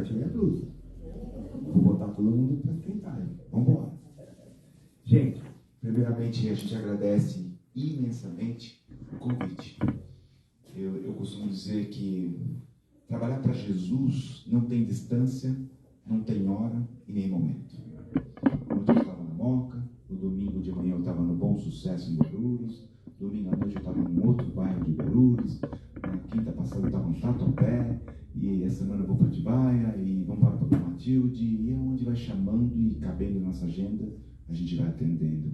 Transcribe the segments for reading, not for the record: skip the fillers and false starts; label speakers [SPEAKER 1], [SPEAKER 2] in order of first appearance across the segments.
[SPEAKER 1] partir meia dúzia. Vou botar todo mundo para esquentar. Vamos embora. Gente, primeiramente a gente agradece imensamente o convite. Eu costumo dizer que trabalhar para Jesus não tem distância, não tem hora e nem momento. Ontem eu estava na Moca, no domingo de manhã eu estava no Bom Sucesso em Guarulhos, domingo à noite eu estava em um outro bairro de Guarulhos, na quinta passada eu estava no Tatuapé, e essa semana eu vou para Atibaia, e vamos embora para Matilde, e é onde vai chamando e cabendo na nossa agenda, a gente vai atendendo.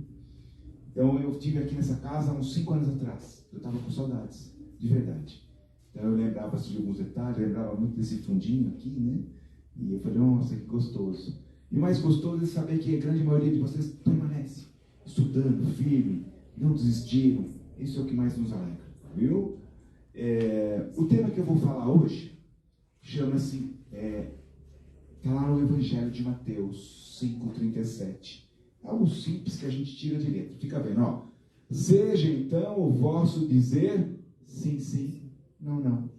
[SPEAKER 1] Então eu estive aqui nessa casa há uns 5 anos atrás, eu estava com saudades, de verdade. Então eu lembrava de alguns detalhes, lembrava muito desse fundinho aqui, né? E eu falei, nossa, que gostoso. E o mais gostoso é saber que a grande maioria de vocês permanece estudando, firme, não desistiram. Isso é o que mais nos alegra, viu? O tema que eu vou falar hoje chama-se, está lá no Evangelho de Mateus 5,37. Algo simples que a gente tira de letra. Fica vendo, ó. Seja então o vosso dizer sim, sim, não, não.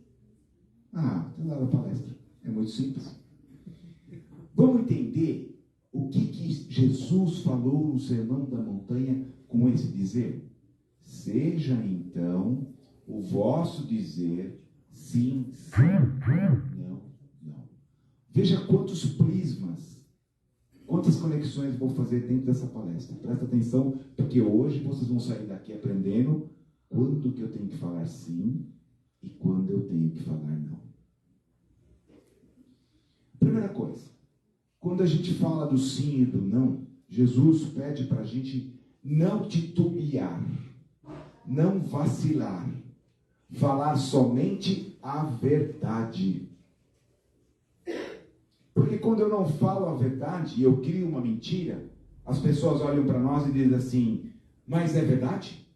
[SPEAKER 1] Ah, tá lá na palestra. É muito simples. Vamos entender o que Jesus falou no Sermão da Montanha com esse dizer? Seja então o vosso dizer sim, sim, não, não. Veja quantos prismas, quantas conexões vou fazer dentro dessa palestra. Presta atenção, porque hoje vocês vão sair daqui aprendendo quando que eu tenho que falar sim e quando eu tenho que falar não. Primeira coisa, quando a gente fala do sim e do não, Jesus pede para a gente não titubear, não vacilar, falar somente a verdade. Porque quando eu não falo a verdade e eu crio uma mentira, as pessoas olham para nós e dizem assim, mas é verdade?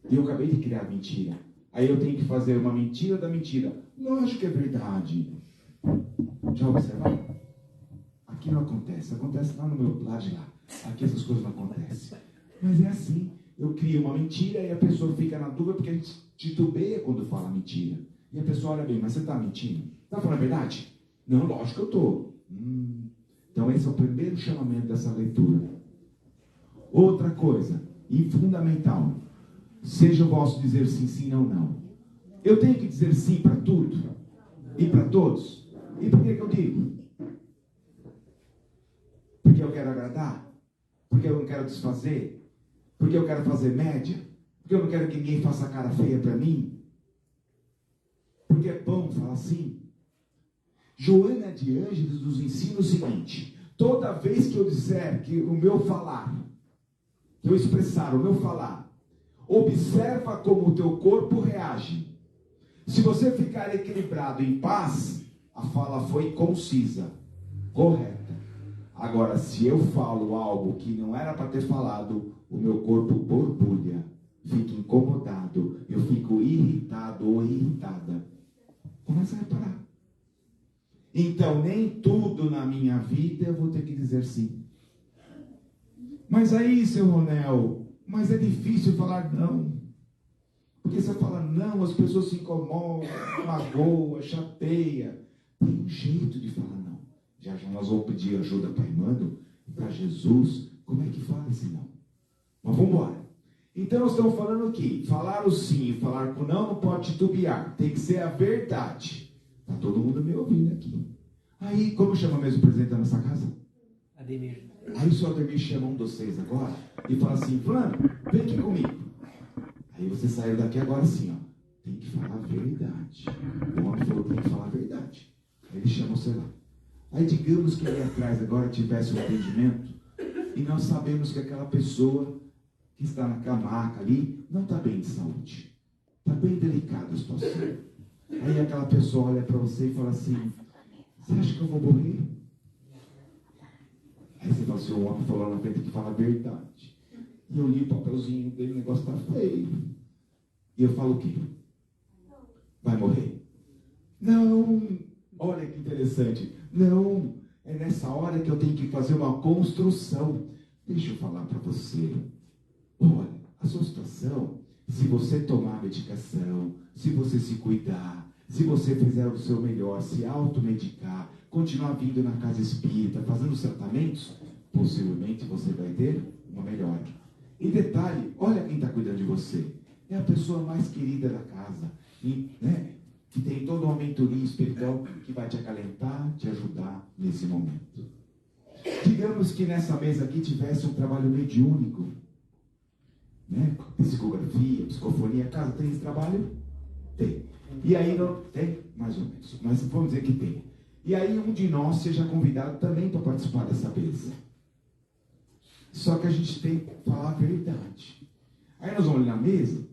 [SPEAKER 1] E eu acabei de criar mentira. Aí eu tenho que fazer uma mentira da mentira. Lógico que é verdade. Já observaram? Aqui não acontece. Acontece lá no meu lado de lá. Aqui essas coisas não acontecem. Mas é assim. Eu crio uma mentira e a pessoa fica na dúvida porque a gente titubeia quando fala mentira. E a pessoa olha bem, mas você está mentindo? Está falando a verdade? Não, lógico que eu estou. Então esse é o primeiro chamamento dessa leitura. Outra coisa, e fundamental, seja o vosso dizer sim, sim, não, não. Eu tenho que dizer sim para tudo e para todos. E por que eu digo? Porque eu quero agradar? Porque eu não quero desfazer? Porque eu quero fazer média? Porque eu não quero que ninguém faça cara feia para mim? Porque é bom falar assim? Joana de Ângeles nos ensina o seguinte: toda vez que eu disser que o meu falar, que eu expressar o meu falar, observa como o teu corpo reage. Se você ficar equilibrado em paz, a fala foi concisa, correta. Agora, se eu falo algo que não era para ter falado, o meu corpo borbulha, fica incomodado, eu fico irritado ou irritada. Começa a reparar. Então, nem tudo na minha vida eu vou ter que dizer sim. Mas aí, seu Ronel, mas é difícil falar não. Porque se eu falar não, as pessoas se incomodam, magoam, chateia. Tem um jeito de falar não. Já nós vamos pedir ajuda para Emmanuel e para Jesus. Como é que fala esse não? Mas vamos embora. Então nós estamos falando aqui. Falar o sim e falar o não pode titubear. Tem que ser a verdade. Está todo mundo me ouvindo aqui. Aí, como chama mesmo o presidente da nossa casa?
[SPEAKER 2] Ademir.
[SPEAKER 1] Aí o senhor Ademir chama um de vocês agora e fala assim, fulano, vem aqui comigo. Aí você saiu daqui agora assim, ó. Tem que falar a verdade. O homem falou, tem que falar a verdade. Aí ele chama você lá. Aí digamos que ali atrás agora tivesse um atendimento e nós sabemos que aquela pessoa que está naquela maca ali não está bem de saúde. Está bem delicada a situação. Aí aquela pessoa olha para você e fala assim, você acha que eu vou morrer? Aí você fala assim, o homem falou na frente que fala a verdade. E eu li o papelzinho dele, o negócio está feio. E eu falo o quê? Vai morrer? Não! Olha que interessante. Não! É nessa hora que eu tenho que fazer uma construção. Deixa eu falar para você. Olha, a sua situação, se você tomar medicação, se você se cuidar, Se você fizer o seu melhor, se automedicar, continuar vindo na casa espírita, fazendo os tratamentos, possivelmente você vai ter uma melhora. E detalhe, olha quem está cuidando de você. É a pessoa mais querida da casa, né? Que tem toda uma mentoria espiritual que vai te acalentar, te ajudar nesse momento. Digamos que nessa mesa aqui tivesse um trabalho mediúnico, né? Psicografia, psicofonia, a casa tem esse trabalho? Tem. E aí não tem? Mais ou menos. Mas vamos dizer que tem. E aí um de nós seja convidado também para participar dessa mesa. Só que a gente tem que falar a verdade. Aí nós vamos ali na mesa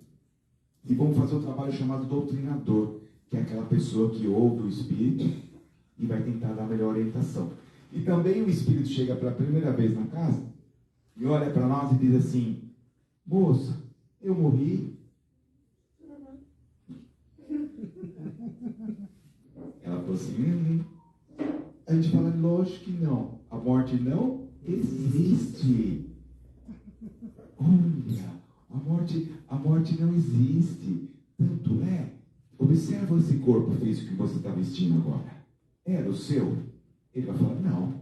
[SPEAKER 1] e vamos fazer um trabalho chamado doutrinador, que é aquela pessoa que ouve o espírito e vai tentar dar a melhor orientação. E também o espírito chega pela primeira vez na casa e olha para nós e diz assim: moça, eu morri. Ela falou assim: A gente fala, lógico que não. A morte não existe. Olha, a morte não existe. Tanto é, observa esse corpo físico que você está vestindo agora. Era o seu? Ele vai falar, não.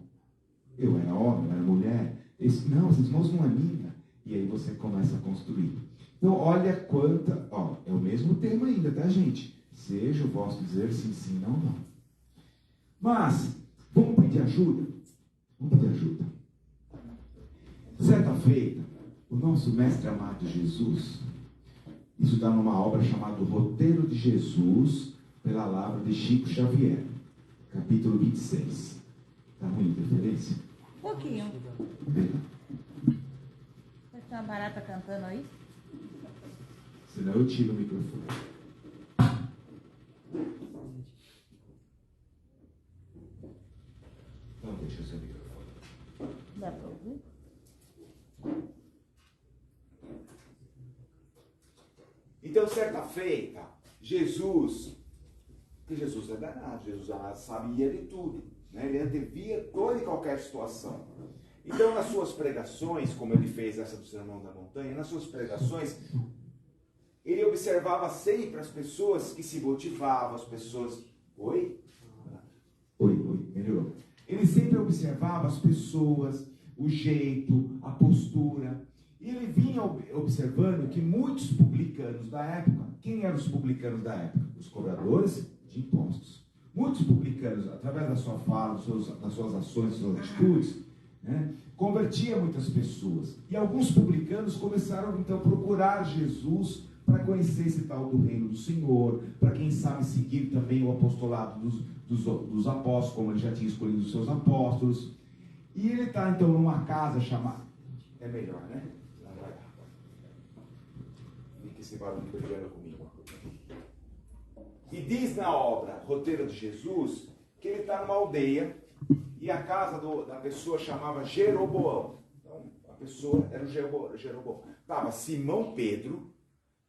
[SPEAKER 1] Eu era homem, eu era mulher. Não, essas mãos não é minha. E aí você começa a construir. Então, olha quanta... é o mesmo tema ainda, tá, gente? Seja o vosso dizer sim, sim, não, não. Mas, vamos pedir ajuda? Vamos pedir ajuda. Certa feita, o nosso mestre amado Jesus, isso está numa obra chamada Roteiro de Jesus, pela palavra de Chico Xavier, capítulo 26. Está ruim a referência?
[SPEAKER 2] Um pouquinho.
[SPEAKER 1] Bem.
[SPEAKER 2] Vai ter uma barata cantando aí?
[SPEAKER 1] Senão eu tiro o microfone. Então deixa o seu microfone.
[SPEAKER 2] Dá para ouvir?
[SPEAKER 1] Então, certa feita, Jesus é danado, Jesus sabia de tudo, né? Ele antevia toda e qualquer situação. Então, nas suas pregações, como ele fez essa do Sermão da Montanha, nas suas pregações, ele observava sempre as pessoas que se motivavam, as pessoas... Oi, melhorou. Ele sempre observava as pessoas, o jeito, a postura. E ele vinha observando que muitos publicanos da época, quem eram os publicanos da época? Os cobradores de impostos. Muitos publicanos, através da sua fala, das suas ações, das suas atitudes, né, convertia muitas pessoas. E alguns publicanos começaram então a procurar Jesus para conhecer esse tal do reino do Senhor, para quem sabe seguir também o apostolado dos apóstolos, como ele já tinha escolhido os seus apóstolos. E ele está então numa casa chamada... É melhor, né? Fica esse barulho brigando comigo. E diz na obra Roteiro de Jesus que ele está numa aldeia e a casa da pessoa chamava Jeroboão. Então, a pessoa era o Jeroboão. Estava Simão Pedro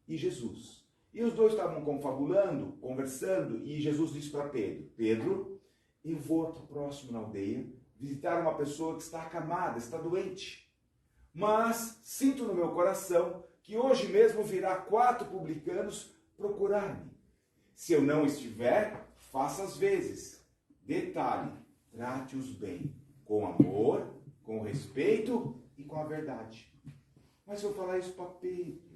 [SPEAKER 1] e Jesus. E os dois estavam confabulando, conversando, e Jesus disse para Pedro: Pedro, eu vou aqui próximo na aldeia visitar uma pessoa que está acamada, está doente. Mas sinto no meu coração que hoje mesmo virá 4 publicanos procurar-me. Se eu não estiver, faça as vezes. Detalhe, trate-os bem, com amor, com respeito e com a verdade. Mas eu falar isso para Pedro.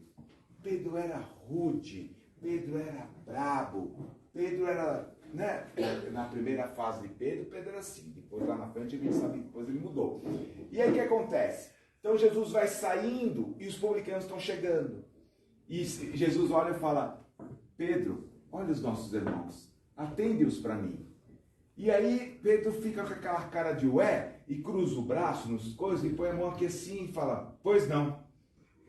[SPEAKER 1] Pedro era rude, Pedro era brabo, Pedro era, né? Na primeira fase de Pedro era assim, depois lá na frente a gente sabe, depois ele mudou. E aí o que acontece? Então Jesus vai saindo e os publicanos estão chegando. E Jesus olha e fala: Pedro, olha os nossos irmãos, atende-os para mim. E aí Pedro fica com aquela cara de ué, e cruza o braço nos coisas, e põe a mão aqui assim e fala: pois não.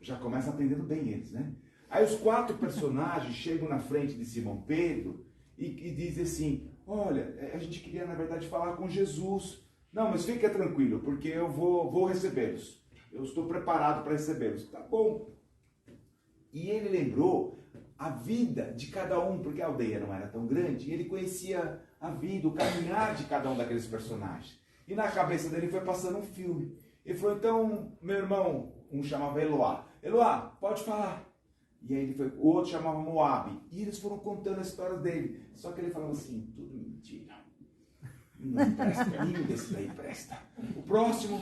[SPEAKER 1] Já começa atendendo bem eles, né? Aí os 4 personagens chegam na frente de Simão Pedro e dizem assim: olha, a gente queria na verdade falar com Jesus. Não, mas fica tranquilo, porque eu vou recebê-los. Eu estou preparado para recebê-los. Tá bom. E ele lembrou a vida de cada um, porque a aldeia não era tão grande, e ele conhecia a vida, o caminhar de cada um daqueles personagens. E na cabeça dele foi passando um filme. Ele falou: então, meu irmão, um chamava Eloá. Eloá, pode falar. E aí o outro chamava Moabe. E eles foram contando as histórias dele. Só que ele falava assim, tudo mentira. Não presta, nenhum desse daí presta. O próximo,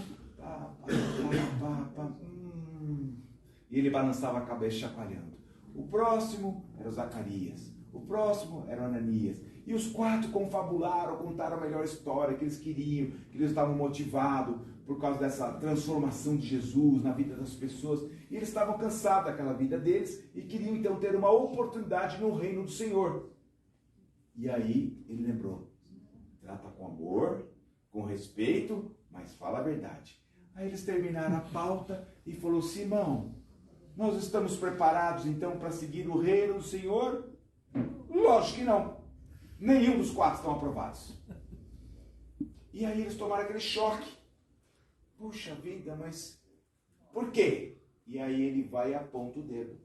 [SPEAKER 1] E ele balançava a cabeça chacoalhando. O próximo era o Zacarias. O próximo era o Ananias. E os 4 confabularam, contaram a melhor história que eles queriam, que eles estavam motivados por causa dessa transformação de Jesus na vida das pessoas. E eles estavam cansados daquela vida deles e queriam então ter uma oportunidade no reino do Senhor. E aí ele lembrou, trata com amor, com respeito, mas fala a verdade. Aí eles terminaram a pauta e falou, Simão, nós estamos preparados então para seguir o reino do Senhor? Lógico que não. Nenhum dos 4 estão aprovados. E aí eles tomaram aquele choque. Puxa vida, mas por quê? E aí ele vai e aponta o dedo.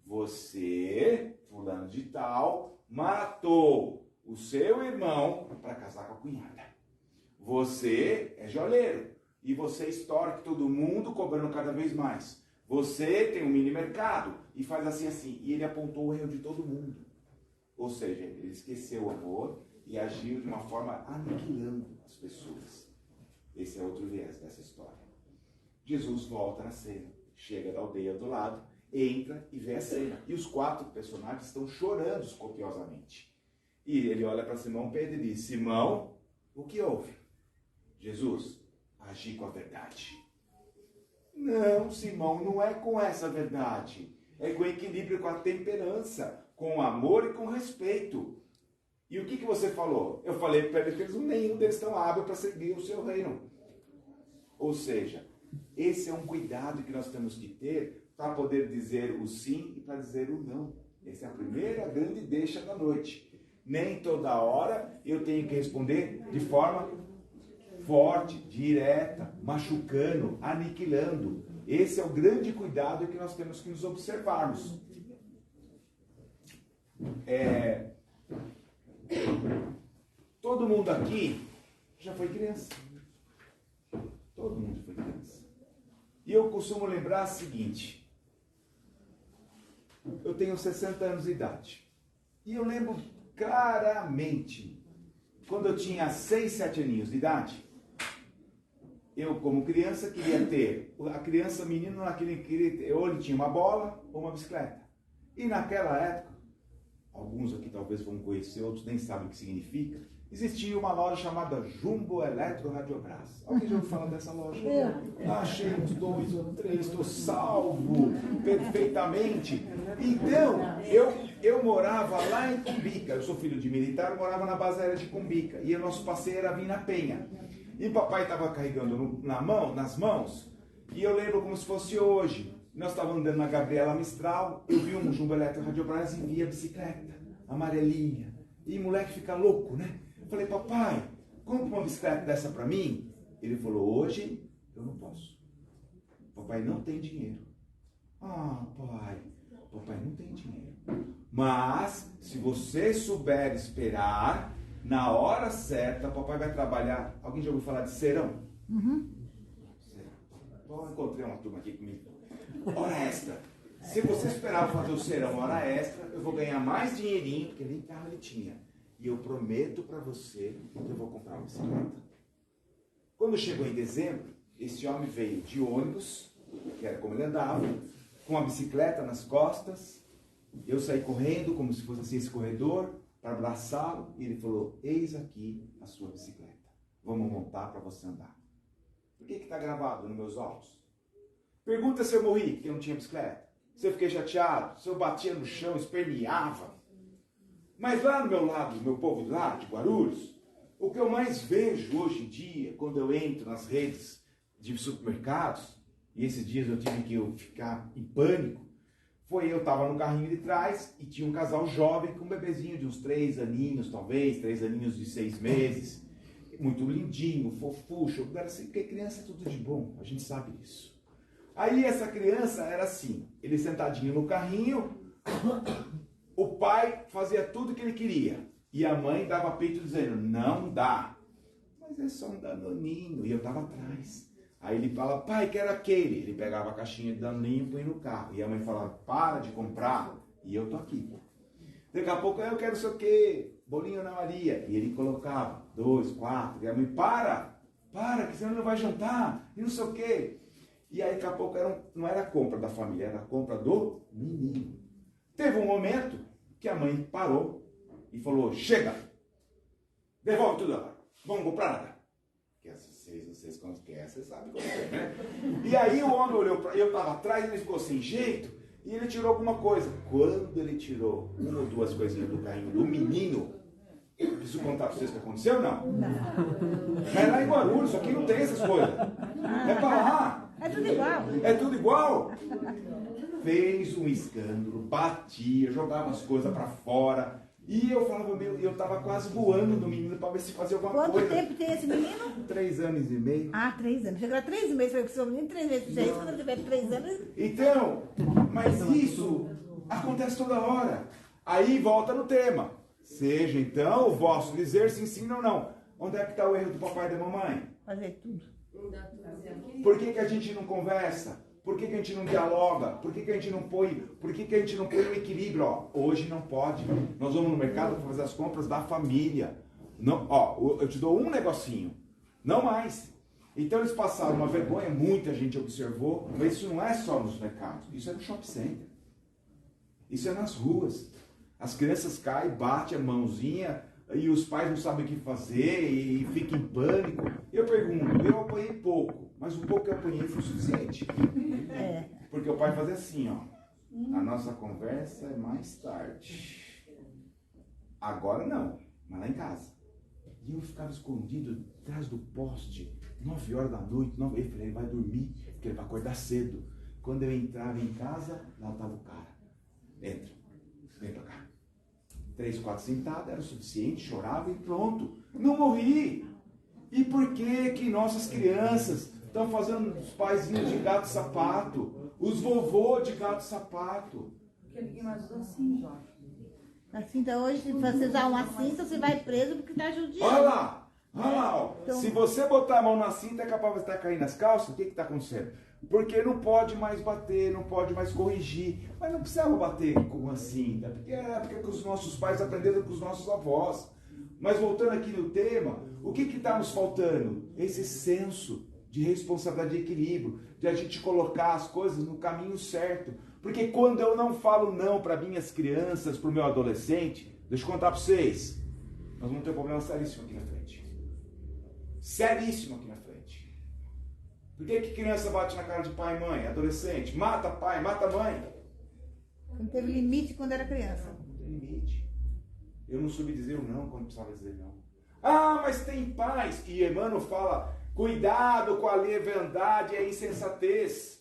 [SPEAKER 1] Você, fulano de tal, matou o seu irmão para casar com a cunhada. Você é joalheiro. E você estoura todo mundo cobrando cada vez mais. Você tem um mini mercado e faz assim. E ele apontou o erro de todo mundo. Ou seja, ele esqueceu o amor e agiu de uma forma aniquilando as pessoas. Esse é outro viés dessa história. Jesus volta na cena, chega da aldeia do lado, entra e vê a cena. E os 4 personagens estão chorando copiosamente. E ele olha para Simão Pedro e diz, Simão, o que houve? Jesus, agi com a verdade. Não, Simão, não é com essa verdade. É com equilíbrio, com a temperança, com amor e com respeito. E o que você falou? Eu falei para eles que nenhum deles estão hábil para seguir o seu reino. Ou seja, esse é um cuidado que nós temos que ter para poder dizer o sim e para dizer o não. Essa é a primeira grande deixa da noite. Nem toda hora eu tenho que responder de forma forte, direta, machucando, aniquilando. Esse é o grande cuidado que nós temos que nos observarmos. Todo mundo aqui já foi criança. Todo mundo foi criança. E eu costumo lembrar o seguinte. Eu tenho 60 anos de idade. E eu lembro claramente, quando eu tinha 6, 7 aninhos de idade, eu, como criança, queria ter, a criança, menino, ou ele tinha uma bola ou uma bicicleta. E naquela época, alguns aqui talvez vão conhecer, outros nem sabem o que significa, existia uma loja chamada Jumbo Eletro Radiobras. Alguém já ouviu falar dessa loja? Achei uns 2 ou 3, estou salvo perfeitamente. Então, eu morava lá em Cumbica, eu sou filho de militar, eu morava na base aérea de Cumbica, e o nosso passeio era vir na Penha. E papai estava carregando nas mãos, e eu lembro como se fosse hoje. Nós estávamos andando na Gabriela Mistral, eu vi um Jumbo Eletro Radiobras e vi a bicicleta, amarelinha. E o moleque fica louco, né? Eu falei, papai, compra uma bicicleta dessa para mim? Ele falou, hoje eu não posso. Papai não tem dinheiro. Ah, pai, papai não tem dinheiro. Mas, se você souber esperar, na hora certa, papai vai trabalhar. Alguém já ouviu falar de serão?
[SPEAKER 2] Uhum.
[SPEAKER 1] Eu encontrei uma turma aqui comigo. Hora extra. Se você esperar fazer o serão hora extra, eu vou ganhar mais dinheirinho, porque nem carro ele tinha. E eu prometo para você que eu vou comprar uma bicicleta. Quando chegou em dezembro, esse homem veio de ônibus, que era como ele andava, com uma bicicleta nas costas. Eu saí correndo, como se fosse assim esse corredor, para abraçá-lo. E ele falou, eis aqui a sua bicicleta. Vamos montar para você andar. Por que está gravado nos meus olhos? Pergunta se eu morri, porque eu não tinha bicicleta. Se eu fiquei chateado, se eu batia no chão, esperneava. Mas lá no meu lado, meu povo lá de Guarulhos, o que eu mais vejo hoje em dia, quando eu entro nas redes de supermercados, e esses dias eu tive que ficar em pânico, foi eu estava no carrinho de trás e tinha um casal jovem com um bebezinho de uns 3 aninhos, talvez, 3 aninhos de 6 meses, muito lindinho, fofucho, era assim, porque criança é tudo de bom, a gente sabe disso. Aí essa criança era assim, ele sentadinho no carrinho, o pai fazia tudo o que ele queria. E a mãe dava peito dizendo, não dá. Mas é só um danoninho. E eu estava atrás. Aí ele fala, pai, quero aquele. Ele pegava a caixinha de daninho e põe no carro. E a mãe falava, para de comprar. E eu tô aqui. Daqui a pouco eu quero sei o quê, bolinho na Maria. E ele colocava 2, 4. E a mãe, para, que senão não vai jantar. E não sei o quê. E aí daqui a pouco não era a compra da família, era a compra do menino. Teve um momento que a mãe parou e falou, chega, devolve tudo agora, vamos comprar nada. Que vocês quando querem, vocês sabem como é, né? E aí o homem olhou para eu estava atrás, ele ficou sem jeito, e ele tirou alguma coisa. Quando ele tirou uma ou duas coisinhas do carrinho do menino, eu preciso contar para vocês o que aconteceu, não? Não. É lá em Guarulhos, aqui não tem essas coisas. É para lá.
[SPEAKER 2] É tudo igual.
[SPEAKER 1] É tudo igual. Fez um escândalo, batia, jogava as coisas para fora. E eu falava, eu estava quase voando no menino para ver se fazia alguma coisa.
[SPEAKER 2] Quanto tempo tem esse menino?
[SPEAKER 1] 3 anos e meio.
[SPEAKER 2] Ah, 3 anos. Chegou a 3 meses. Falei que seu menino 3 meses. Já isso, quando tiver 3 anos...
[SPEAKER 1] Então, mas isso acontece toda hora. Aí volta no tema. Seja, então, o vosso dizer se ensina ou não. Onde é que está o erro do papai e da mamãe?
[SPEAKER 2] Fazer tudo.
[SPEAKER 1] Por que a gente não conversa? Por que a gente não dialoga? Por que a gente não põe o equilíbrio? Ó, hoje não pode. Nós vamos no mercado para fazer as compras da família. Não, ó, eu te dou um negocinho. Não mais. Então eles passaram uma vergonha, muita gente observou, mas isso não é só nos mercados, isso é no shopping center. Isso é nas ruas. As crianças caem, batem a mãozinha e os pais não sabem o que fazer e ficam em pânico. Eu pergunto, eu apanhei pouco, mas o pouco que eu apanhei foi o suficiente. Porque o pai fazia assim, ó. A nossa conversa é mais tarde. Agora não, mas lá em casa. E eu ficava escondido atrás do poste, 9 horas da noite. Eu falei, ele vai dormir, porque ele vai acordar cedo. Quando eu entrava em casa, lá estava o cara. Entra, vem pra cá. 3, 4 sentadas, era o suficiente, chorava e pronto. Não morri. E por que nossas crianças estão fazendo os paizinhos de gato sapato? Os vovô de gato sapato?
[SPEAKER 3] Porque ninguém mais usa assim, Jorge.
[SPEAKER 2] A cinta hoje, se você usar uma cinta, você vai preso porque tá judiando.
[SPEAKER 1] Olha lá, ó.
[SPEAKER 2] Então...
[SPEAKER 1] Se você botar a mão na cinta, é capaz de estar caindo nas calças. O que está acontecendo? Porque não pode mais bater, não pode mais corrigir. Mas não precisava bater com a cinta, porque os nossos pais aprenderam com os nossos avós. Mas voltando aqui no tema, o que está nos faltando? Esse senso de responsabilidade e equilíbrio, de a gente colocar as coisas no caminho certo. Porque quando eu não falo não para minhas crianças, para o meu adolescente, deixa eu contar para vocês, nós vamos ter um problema seríssimo aqui na frente. Seríssimo aqui na frente. Por que criança bate na cara de pai e mãe? Adolescente, mata pai, mata mãe.
[SPEAKER 2] Não teve limite quando era criança.
[SPEAKER 1] Não tem limite. Eu não soube dizer o não quando precisava dizer não. Ah, mas tem pais. E Emmanuel fala, cuidado com a leviandade e a insensatez.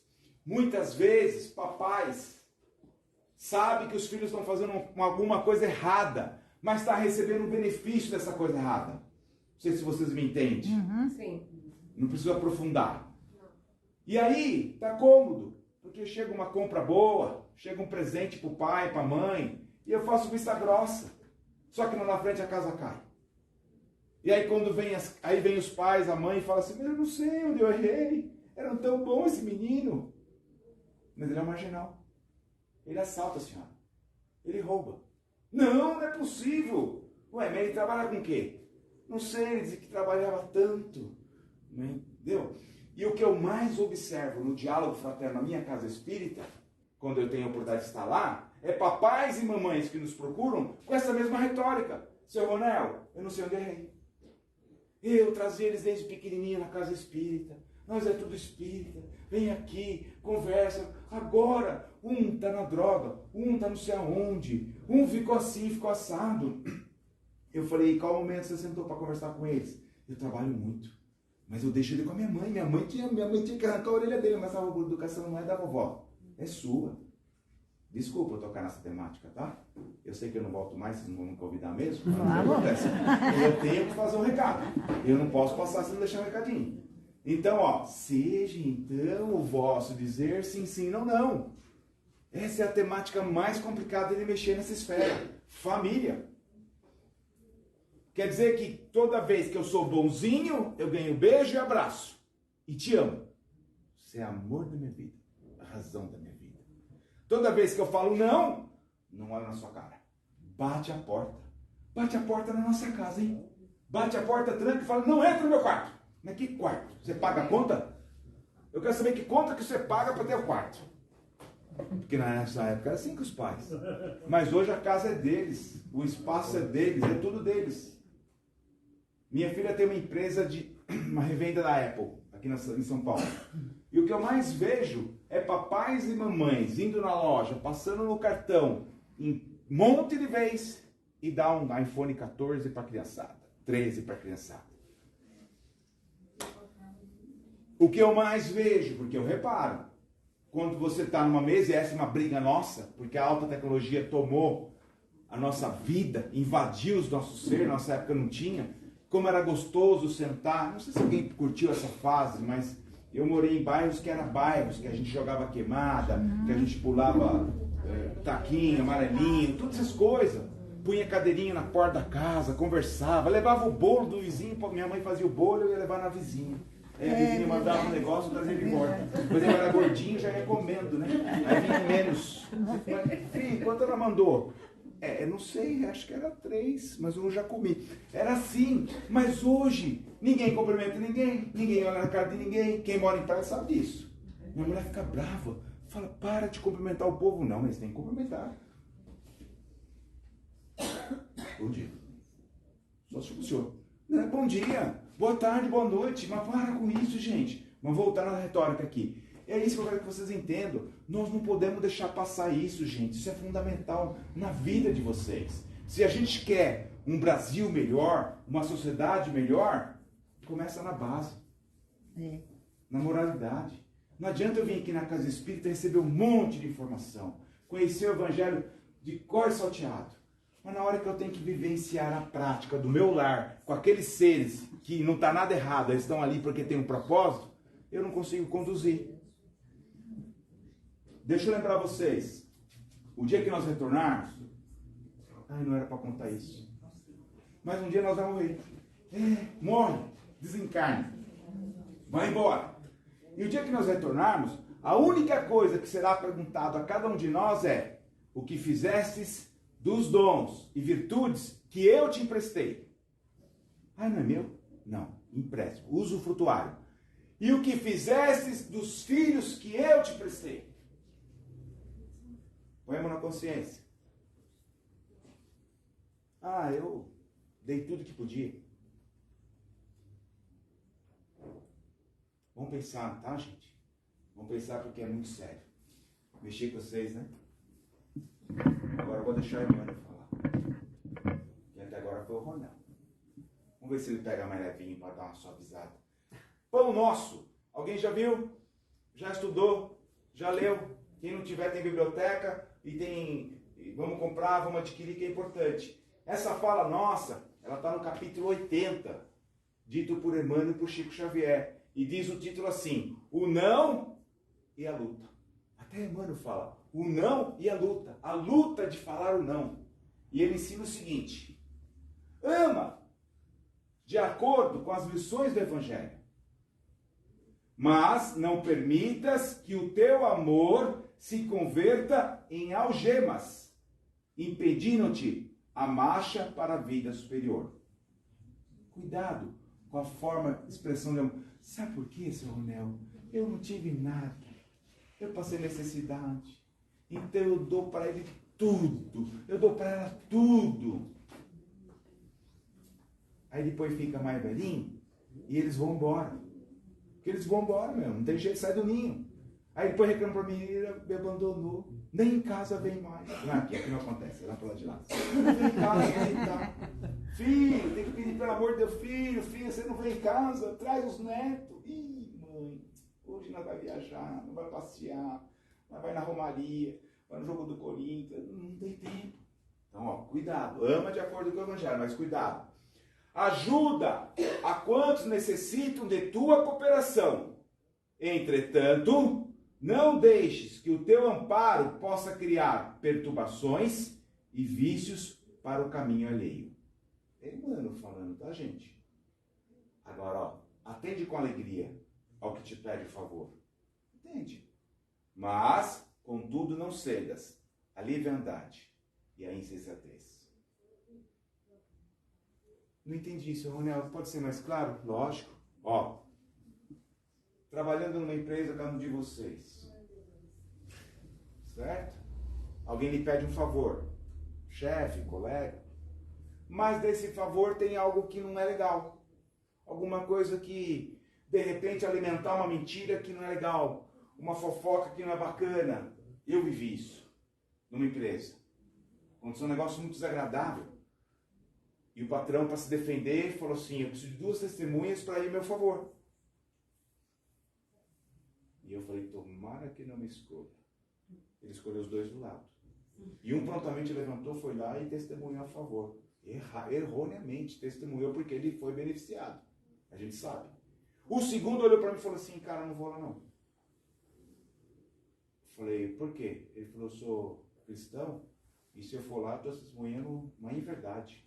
[SPEAKER 1] Muitas vezes, papais sabem que os filhos estão fazendo alguma coisa errada, mas está recebendo o benefício dessa coisa errada. Não sei se vocês me entendem.
[SPEAKER 2] Uhum.
[SPEAKER 3] Sim.
[SPEAKER 1] Não preciso aprofundar. E aí, tá cômodo, porque chega uma compra boa, chega um presente para o pai, para a mãe, e eu faço vista grossa. Só que lá na frente a casa cai. E aí quando vem os pais, a mãe, e fala assim, mas eu não sei onde eu errei, era tão bom esse menino. Mas ele é um marginal. Ele assalta a senhora. Ele rouba. Não é possível. Ué, mas ele trabalha com o quê? Não sei, ele disse que trabalhava tanto. Entendeu? E o que eu mais observo no diálogo fraterno na minha casa espírita, quando eu tenho a oportunidade de estar lá, é papais e mamães que nos procuram com essa mesma retórica. Seu Ronel, eu não sei onde errei. Eu trazia eles desde pequenininho na casa espírita. Nós é tudo espírita. Vem aqui, conversa. Agora, um está na droga, um está não sei aonde, um ficou assim, ficou assado. Eu falei, qual momento você sentou para conversar com eles? Eu trabalho muito, mas eu deixo ele com a minha mãe. Minha mãe tinha que arrancar a orelha dele, mas a educação não é da vovó, é sua. Desculpa eu tocar nessa temática, tá? Eu sei que eu não volto mais, vocês não vão me convidar mesmo, mas não acontece. Eu tenho que fazer um recado. Eu não posso passar sem deixar um recadinho. Então, ó, seja então o vosso dizer sim, sim, não, não. Essa é a temática mais complicada de mexer nessa esfera. Família. Quer dizer que toda vez que eu sou bonzinho, eu ganho beijo e abraço. E te amo. Você é amor da minha vida, a razão da minha vida. Toda vez que eu falo não, não olha na sua cara. Bate a porta. Bate a porta na nossa casa, hein? Bate a porta, tranca e fala, não entra no meu quarto. Mas que quarto? Você paga a conta? Eu quero saber que conta que você paga para ter o quarto. Porque nessa época era assim com os pais. Mas hoje a casa é deles, o espaço é deles, é tudo deles. Minha filha tem uma empresa de uma revenda da Apple, aqui em São Paulo. E o que eu mais vejo é papais e mamães indo na loja, passando no cartão, em monte de vez, e dá um iPhone 14 para a criançada, 13 para a criançada. O que eu mais vejo, porque eu reparo, quando você está numa mesa, e essa é uma briga nossa, porque a alta tecnologia tomou a nossa vida, invadiu os nossos seres, nossa época não tinha, como era gostoso sentar, não sei se alguém curtiu essa fase, mas eu morei em bairros que eram bairros, que a gente jogava queimada, que a gente pulava taquinho, amarelinho, todas essas coisas. Punha cadeirinha na porta da casa, conversava, levava o bolo do vizinho, minha mãe fazia o bolo, eu ia levar na vizinha. Aí a vizinha mandava um negócio e trazia ele embora. Depois ele era gordinho, já ia comendo, né? Aí vinha menos. Filho, quanto ela mandou? Eu não sei, acho que era 3, mas eu já comi. Era assim, mas hoje ninguém cumprimenta ninguém, ninguém olha na cara de ninguém. Quem mora em praia sabe disso. Minha mulher fica brava, fala, para de cumprimentar o povo. Não, eles têm que cumprimentar. Bom dia. Só se funciona. Não é bom dia, boa tarde, boa noite. Mas para com isso, gente. Vamos voltar na retórica aqui. É isso que eu quero que vocês entendam. Nós não podemos deixar passar isso, gente. Isso é fundamental na vida de vocês. Se a gente quer um Brasil melhor, uma sociedade melhor, começa na base. Na moralidade. Não adianta eu vir aqui na Casa Espírita e receber um monte de informação. Conhecer o Evangelho de cor salteado. Mas na hora que eu tenho que vivenciar a prática do meu lar, com aqueles seres que não está nada errado, eles estão ali porque tem um propósito, eu não consigo conduzir. Deixa eu lembrar vocês, o dia que nós retornarmos, não era para contar isso, mas um dia nós vamos morrer. Morre, desencarne, vai embora. E o dia que nós retornarmos, a única coisa que será perguntado a cada um de nós é: o que fizestes dos dons e virtudes que eu te emprestei? Não é meu? Não, empréstimo, usufrutuário. E o que fizestes dos filhos que eu te prestei? Põe a mão na consciência. Eu dei tudo que podia. Vamos pensar, tá, gente? Vamos pensar porque é muito sério. Mexi com vocês, né? Agora eu vou deixar a Emmanuel falar. E até agora foi o Ronel. Vamos ver se ele pega mais levinho para dar uma suavizada. Pão nosso. Alguém já viu? Já estudou? Já leu? Quem não tiver tem biblioteca e tem... Vamos comprar, vamos adquirir, que é importante. Essa fala nossa, ela está no capítulo 80, dito por Emmanuel e por Chico Xavier. E diz o título assim: o não e a luta. Até Emmanuel fala, o não e a luta de falar o não. E ele ensina o seguinte: ama de acordo com as lições do Evangelho, mas não permitas que o teu amor se converta em algemas, impedindo-te a marcha para a vida superior. Cuidado com a forma de expressão de amor. Sabe por quê, seu Ronel? Eu não tive nada. Eu passei necessidade. Então eu dou para ele tudo. Eu dou para ela tudo. Aí depois fica mais velhinho e eles vão embora. Porque eles vão embora mesmo. Não tem jeito, sai do ninho. Aí depois reclama para mim, ele me abandonou. Nem em casa vem mais. Não, aqui não acontece, é lá para lá de lá. Não vem em casa, vem cá. Filho, tem que pedir pelo amor de Deus, filho, você não vem em casa, traz os netos. Ih, mãe, hoje nós vai viajar, não vai passear, nós vai na Romaria, vai no jogo do Corinthians, não tem tempo. Então, cuidado, ama de acordo com o Evangelho, mas cuidado. Ajuda a quantos necessitam de tua cooperação. Entretanto, não deixes que o teu amparo possa criar perturbações e vícios para o caminho alheio. É Emmanuel falando, tá, gente? Agora, atende com alegria ao que te pede o favor. Entende? Mas, contudo, não cedas a leviandade e a insensatez. Não entendi isso, Ronel. Pode ser mais claro? Lógico. Ó, trabalhando numa empresa como a de vocês, certo? Alguém lhe pede um favor, chefe, colega, mas desse favor tem algo que não é legal. Alguma coisa que, de repente, alimentar uma mentira que não é legal, uma fofoca que não é bacana. Eu vivi isso numa empresa. Aconteceu um negócio muito desagradável. E o patrão, para se defender, falou assim, eu preciso de 2 testemunhas para ir a meu favor. E eu falei, tomara que não me escolha. Ele escolheu os 2 do lado. E um prontamente levantou, foi lá e testemunhou a favor. Erroneamente testemunhou porque ele foi beneficiado. A gente sabe. O segundo olhou para mim e falou assim, cara, não vou lá não. Eu falei, por quê? Ele falou, eu sou cristão e se eu for lá, estou testemunhando uma inverdade.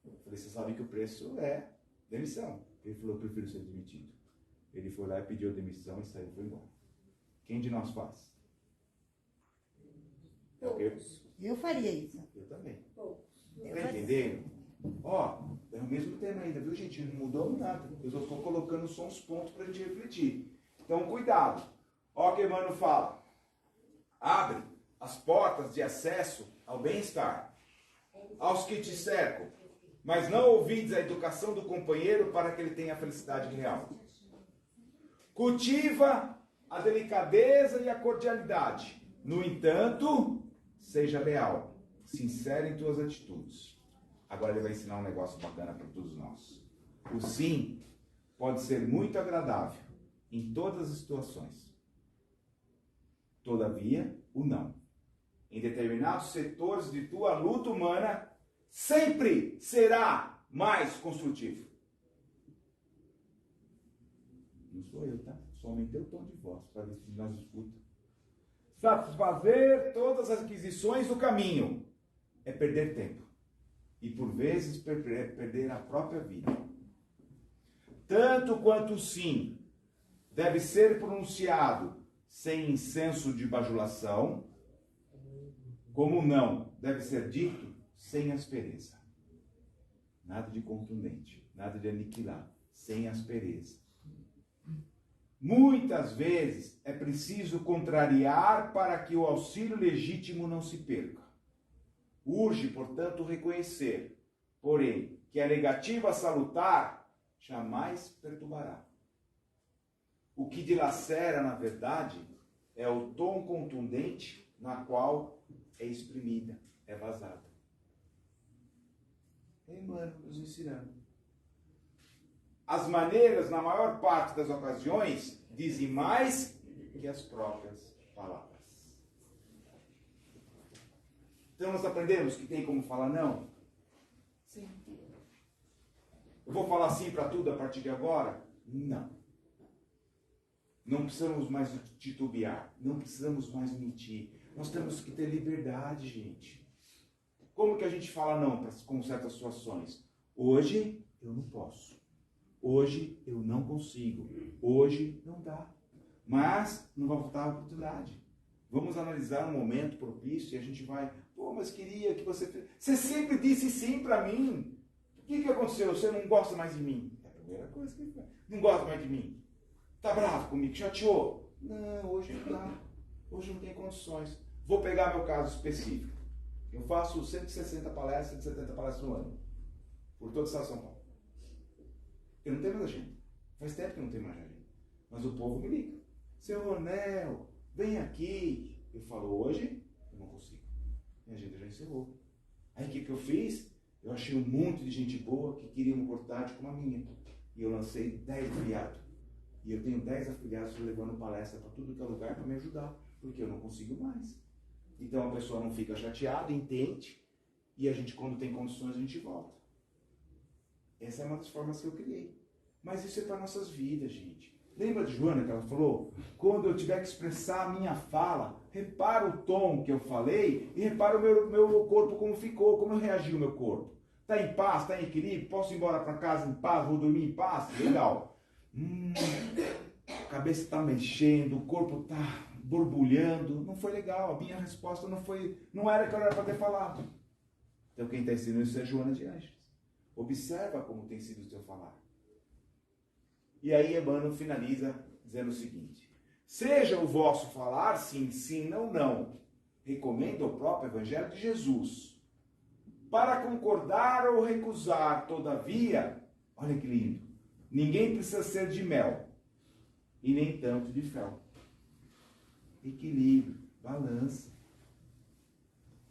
[SPEAKER 1] Eu falei, você sabe que o preço é demissão. Ele falou, eu prefiro ser demitido. Ele foi lá e pediu demissão e saiu e foi embora. Quem de nós faz?
[SPEAKER 2] Eu faria isso.
[SPEAKER 1] Eu também. Tá entendendo? Ó, é o mesmo tema ainda, viu, gente? Não mudou nada. Eu só estou colocando só uns pontos para a gente refletir. Então, cuidado. Ó o que Emmanuel fala. Abre as portas de acesso ao bem-estar aos que te cercam, mas não ouvides a educação do companheiro para que ele tenha a felicidade real. Cultiva a delicadeza e a cordialidade. No entanto, seja leal, sincero em tuas atitudes. Agora ele vai ensinar um negócio bacana para todos nós. O sim pode ser muito agradável em todas as situações. Todavia, o não, em determinados setores de tua luta humana, sempre será mais construtivo. Não sou eu, tá? Só aumentei o tom de voz para ver se nós escuta. Satisfazer todas as aquisições do caminho é perder tempo. E por vezes perder a própria vida. Tanto quanto o sim deve ser pronunciado sem incenso de bajulação, como o não deve ser dito sem aspereza. Nada de contundente, nada de aniquilar, sem aspereza. Muitas vezes é preciso contrariar para que o auxílio legítimo não se perca. Urge, portanto, reconhecer, porém, que a negativa salutar jamais perturbará. O que dilacera, na verdade, é o tom contundente na qual é exprimida, é vazada. Emmanuel nos ensinando. As maneiras, na maior parte das ocasiões, dizem mais que as próprias palavras. Então nós aprendemos que tem como falar não?
[SPEAKER 3] Sim.
[SPEAKER 1] Eu vou falar sim para tudo a partir de agora? Não. Não precisamos mais titubear. Não precisamos mais mentir. Nós temos que ter liberdade, gente. Como que a gente fala não com certas situações? Hoje eu não posso. Hoje eu não consigo. Hoje não dá. Mas não vai faltar a oportunidade. Vamos analisar um momento propício e a gente vai... Pô, mas queria que você... Você sempre disse sim para mim. O que aconteceu? Você não gosta mais de mim? É a primeira coisa que ele faz. Não gosta mais de mim? Tá bravo comigo? Chateou? Não, hoje não dá. Hoje não tem condições. Vou pegar meu caso específico. Eu faço 160 palestras, 170 palestras no ano. Por todo o estado de São Paulo. Eu não tenho mais agenda. Faz tempo que eu não tenho mais agenda. Mas o povo me liga. Seu Ronel, vem aqui. Eu falo, hoje eu não consigo. Minha agenda já encerrou. Aí o que eu fiz? Eu achei um monte de gente boa que queria uma oportunidade como a minha. E eu lancei 10 afiliados. E eu tenho 10 afiliados levando palestra para tudo que é lugar para me ajudar. Porque eu não consigo mais. Então a pessoa não fica chateada, entende. E a gente, quando tem condições, a gente volta. Essa é uma das formas que eu criei. Mas isso é para nossas vidas, gente. Lembra de Joana que ela falou? Quando eu tiver que expressar a minha fala, repara o tom que eu falei e repara o meu corpo como ficou, como eu reagi o meu corpo. Está em paz, está em equilíbrio? Posso ir embora para casa em paz? Vou dormir em paz? Legal. a cabeça está mexendo, o corpo está borbulhando. Não foi legal, a minha resposta não era que eu era para ter falado. Então quem está ensinando isso é Joana de Ângeles. Observa como tem sido o seu falar. E aí Emmanuel finaliza dizendo o seguinte: seja o vosso falar sim, sim, não, não. Recomenda o próprio Evangelho de Jesus. Para concordar ou recusar, todavia, olha que lindo, ninguém precisa ser de mel e nem tanto de fel. Equilíbrio, balança.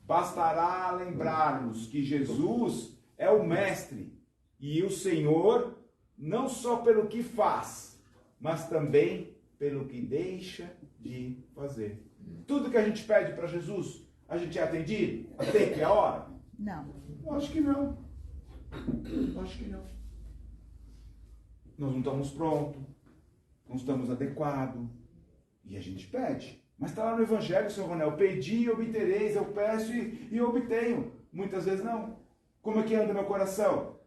[SPEAKER 1] Bastará lembrarmos que Jesus é o Mestre e o Senhor, não só pelo que faz, mas também pelo que deixa de fazer. Tudo que a gente pede para Jesus, a gente é atendido? A tempo e a hora?
[SPEAKER 2] Não.
[SPEAKER 1] Eu acho que não. Eu acho que não. Nós não estamos prontos, não estamos adequados, e a gente pede. Mas está lá no Evangelho, São Ronel, pedi e obtereis, eu peço e obtenho. Muitas vezes não. Como é que anda meu coração?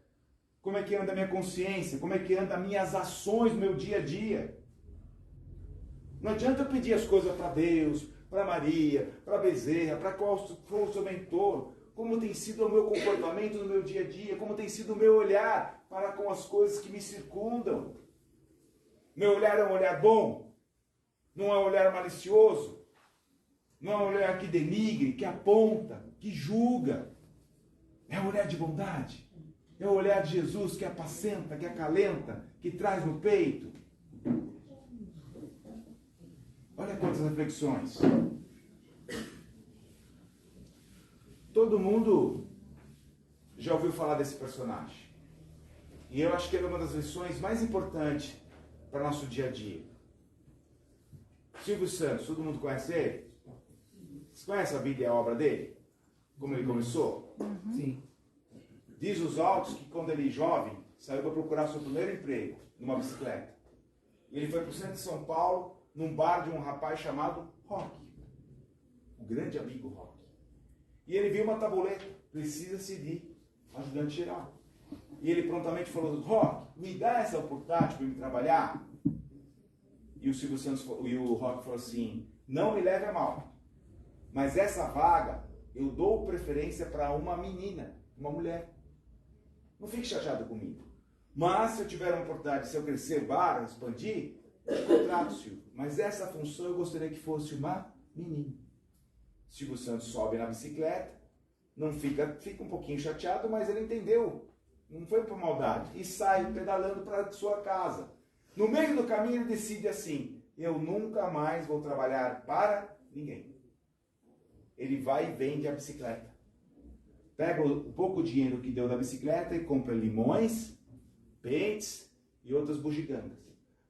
[SPEAKER 1] Como é que anda a minha consciência? Como é que anda as minhas ações no meu dia a dia? Não adianta eu pedir as coisas para Deus, para Maria, para Bezerra, para qual for o seu mentor. Como tem sido o meu comportamento no meu dia a dia, como tem sido o meu olhar para com as coisas que me circundam. Meu olhar é um olhar bom, não é um olhar malicioso, não é um olhar que denigre, que aponta, que julga. É um olhar de bondade, é o olhar de Jesus que apacenta, que acalenta, que traz no peito. Olha quantas reflexões. Todo mundo já ouviu falar desse personagem. E eu acho que ele é uma das lições mais importantes para o nosso dia a dia. Silvio Santos, todo mundo conhece ele? Você conhece a vida e a obra dele? Como ele começou?
[SPEAKER 2] Uhum.
[SPEAKER 1] Sim. Diz os autos que quando ele jovem, saiu para procurar seu primeiro emprego numa bicicleta. E ele foi para o centro de São Paulo, num bar de um rapaz chamado Roque. O grande amigo Roque. E ele viu uma tabuleta, precisa-se de ajudante geral. E ele prontamente falou: Roque, me dá essa oportunidade para me trabalhar? E o Silvio Santos e o Roque falou assim: não me leve a mal, mas essa vaga eu dou preferência para uma menina, uma mulher. Não fique chateado comigo. Mas se eu tiver uma oportunidade, se eu crescer o bar, expandir, eu contrato, Silvio. Mas essa função eu gostaria que fosse uma menina. Silvio Santos sobe na bicicleta, não fica um pouquinho chateado, mas ele entendeu. Não foi por maldade. E sai pedalando para sua casa. No meio do caminho ele decide assim: eu nunca mais vou trabalhar para ninguém. Ele vai e vende a bicicleta. Pega o pouco dinheiro que deu da bicicleta e compra limões, pentes e outras bugigangas.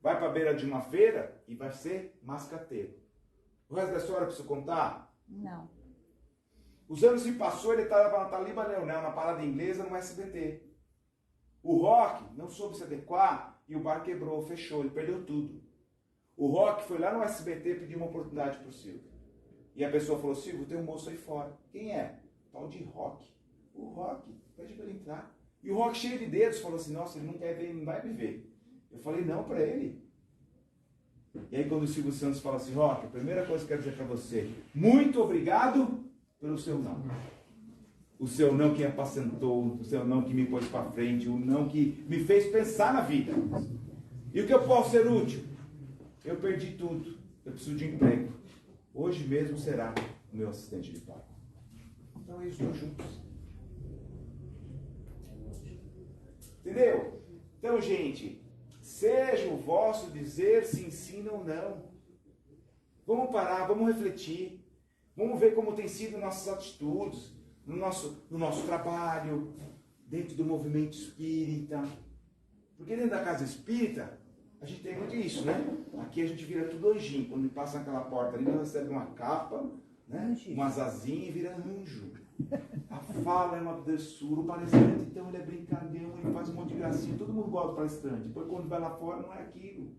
[SPEAKER 1] Vai para a beira de uma feira e vai ser mascateiro. O resto da história eu preciso contar?
[SPEAKER 2] Não.
[SPEAKER 1] Os anos se passou, ele estava na Taliba Leonel, na parada inglesa, no SBT. O Roque não soube se adequar e o bar quebrou, fechou, ele perdeu tudo. O Roque foi lá no SBT pedir uma oportunidade para o Silvio. E a pessoa falou: Silvio, tem um moço aí fora. Quem é? Tal de Roque. O Roque, pede para ele entrar. E o Roque, cheio de dedos, falou assim: nossa, ele não quer ver, ele não vai me ver. Eu falei não para ele. E aí quando o Silvio Santos fala assim: Roque, a primeira coisa que eu quero dizer para você: muito obrigado pelo seu não. O seu não que apacentou, o seu não que me pôs para frente, o não que me fez pensar na vida. E o que eu posso ser útil? Eu perdi tudo, eu preciso de emprego. Hoje mesmo será o meu assistente de palco. Então eles estão juntos. Entendeu? Então, gente, seja o vosso dizer sim, sim, não, não. Vamos parar, vamos refletir. Vamos ver como tem sido nossas atitudes, no nosso trabalho, dentro do movimento espírita. Porque dentro da casa espírita, a gente tem muito isso, né? Aqui a gente vira tudo anjinho. Quando passa naquela porta ali, nós recebemos uma capa, né? Umas asinhas e vira anjo. A fala é uma doçura. O palestrante, então, ele é brincalhão, ele faz um monte de gracinha. Todo mundo gosta do palestrante. Depois, quando vai lá fora, não é aquilo.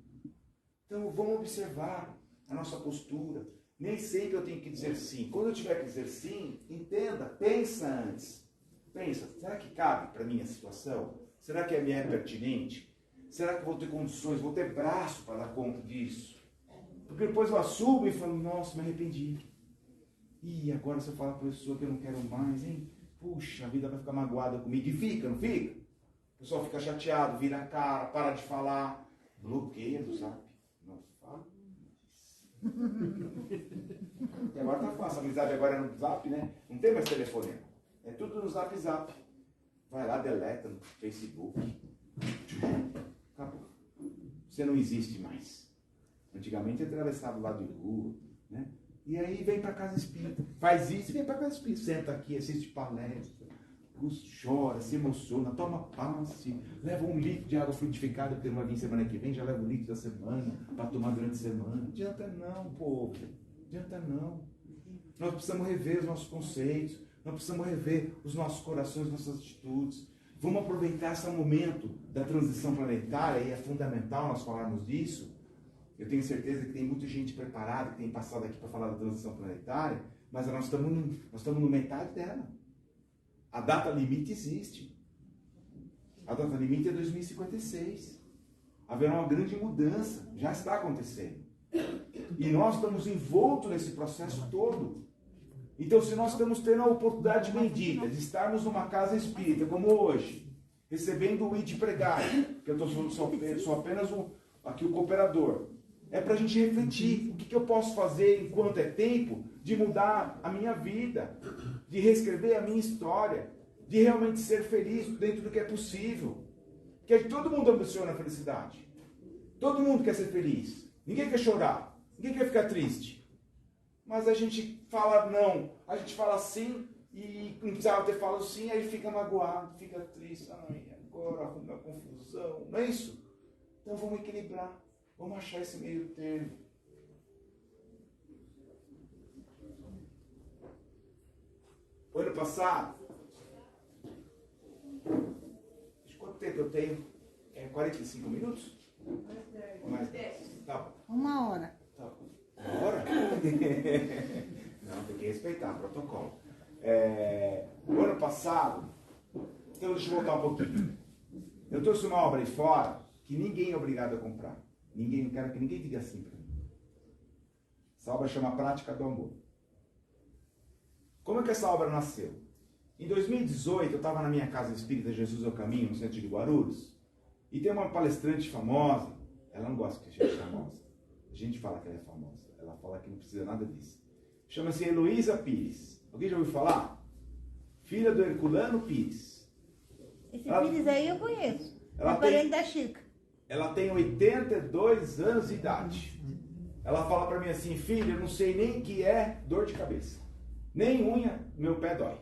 [SPEAKER 1] Então, vamos observar a nossa postura. Nem sempre eu tenho que dizer sim. Quando eu tiver que dizer sim, entenda, pensa antes. Pensa, será que cabe para mim a situação? Será que a minha é pertinente? Será que eu vou ter condições, vou ter braço para dar conta disso? Porque depois eu assumo e falo, nossa, me arrependi. E agora se eu falar para a pessoa que eu não quero mais, hein? Puxa, a vida vai ficar magoada comigo. E fica, não fica? O pessoal fica chateado, vira a cara, para de falar. Bloqueia do zap. Não fala. E agora tá fácil. A amizade agora é no zap, né? Não tem mais telefonema. É tudo no zap. Vai lá, deleta no Facebook. Acabou. Você não existe mais. Antigamente atravessava o lado de rua, né? E aí vem para casa espírita. Faz isso e vem para casa espírita. Senta aqui, assiste palestra, chora, se emociona, toma passe, leva um litro de água frutificada, porque não vai vir semana que vem, já leva um litro da semana para tomar durante a semana. Não adianta não, povo. Não adianta não. Nós precisamos rever os nossos conceitos, nós precisamos rever os nossos corações, nossas atitudes. Vamos aproveitar esse momento da transição planetária, e é fundamental nós falarmos disso. Eu tenho certeza que tem muita gente preparada, que tem passado aqui para falar da transição planetária, mas nós estamos no metade dela. A data limite existe. A data limite é 2056. Haverá uma grande mudança, já está acontecendo. E nós estamos envoltos nesse processo todo. Então, se nós estamos tendo a oportunidade bendita de estarmos numa casa espírita, como hoje, recebendo o Ide Pregar, que eu sou apenas aqui o cooperador, é para a gente refletir o que eu posso fazer enquanto é tempo de mudar a minha vida, de reescrever a minha história, de realmente ser feliz dentro do que é possível. Porque todo mundo ambiciona a felicidade. Todo mundo quer ser feliz. Ninguém quer chorar. Ninguém quer ficar triste. Mas a gente fala não. A gente fala sim e não precisava ter falado sim, aí fica magoado, fica triste. Ai, agora arruma a confusão. Não é isso? Então vamos equilibrar. Vamos achar esse meio termo. O ano passado, quanto tempo eu tenho? 45 minutos? Mais 10. Tá bom.
[SPEAKER 2] 1 hora.
[SPEAKER 1] Tá bom. 1 hora? Não, tem que respeitar o protocolo. O ano passado, então deixa eu voltar um pouquinho. Eu trouxe uma obra aí fora que ninguém é obrigado a comprar. Não quero que ninguém diga assim para mim. Essa obra chama Prática do Amor. Como é que essa obra nasceu? Em 2018, eu estava na minha casa espírita Jesus é o Caminho, no centro de Guarulhos, e tem uma palestrante famosa, ela não gosta que a gente é famosa. A gente fala que ela é famosa, ela fala que não precisa nada disso. Chama-se Heloísa Pires. Alguém já ouviu falar? Filha do Herculano Pires.
[SPEAKER 2] Esse Pires aí eu conheço.
[SPEAKER 1] Ela
[SPEAKER 2] É parente da Chica.
[SPEAKER 1] Ela tem 82 anos de idade. Ela fala para mim assim, filha, eu não sei nem o que é dor de cabeça. Nem unha, meu pé dói.